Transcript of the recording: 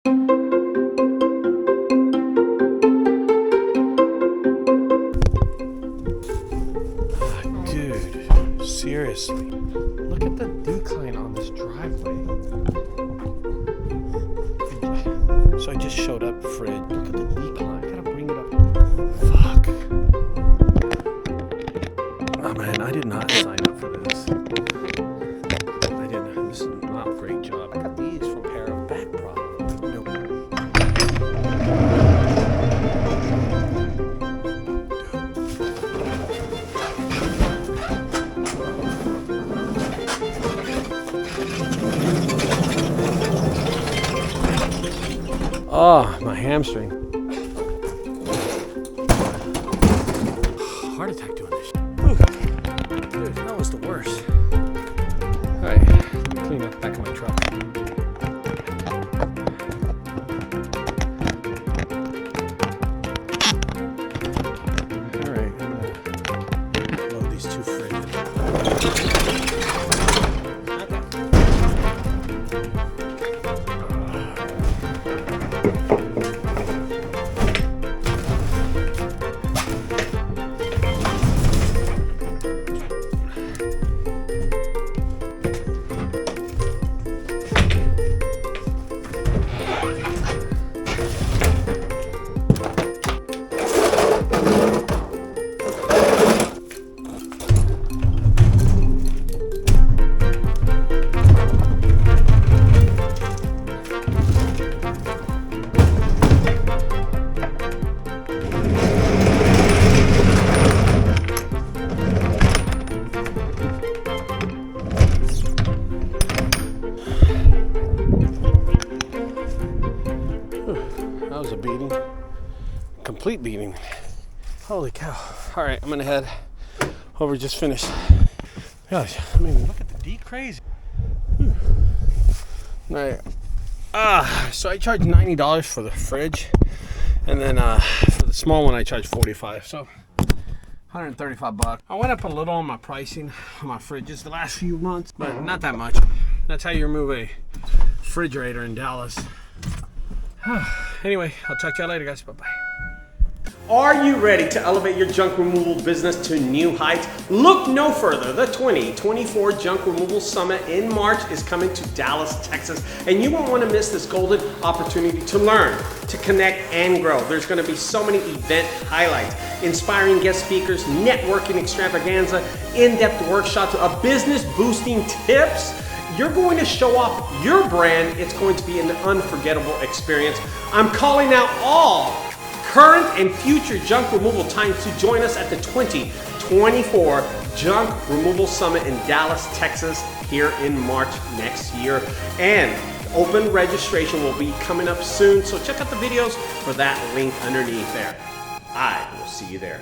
Dude, seriously, look at the decline on this driveway. So I just showed up, fridge. Look at the decline. I gotta bring it up. Fuck. Oh man, I did not sign up for this. I didn't. This is not a great job. I got these for a pair of back problems. Nope. Oh, my hamstring. Heart attack doing this. Whew. Dude, that was the worst. Alright, let me clean up the back of my truck. Alright, I'm gonna load these two fridges. That was a beating. Complete beating. Holy cow. All right, I'm gonna head over, just finished. Gosh, I mean, look at the deep crazy. All right. So I charged $90 for the fridge. And then for the small one, I charged $45. So 135 bucks. I went up a little on my pricing on my fridges the last few months, but not that much. That's how you remove a refrigerator in Dallas. Anyway, I'll talk to you later, guys. Bye-bye. Are you ready to elevate your junk removal business to new heights? Look no further. The 2024 Junk Removal Summit in March is coming to Dallas, Texas, and you won't want to miss this golden opportunity to learn, to connect, and grow. There's going to be so many event highlights, inspiring guest speakers, networking extravaganza, in-depth workshops, business boosting tips. You're going to show off your brand. It's going to be an unforgettable experience. I'm calling out all current and future junk removal times to join us at the 2024 Junk Removal Summit in Dallas, Texas, here in March next year. And open registration will be coming up soon, so check out the videos for that link underneath there. I will see you there.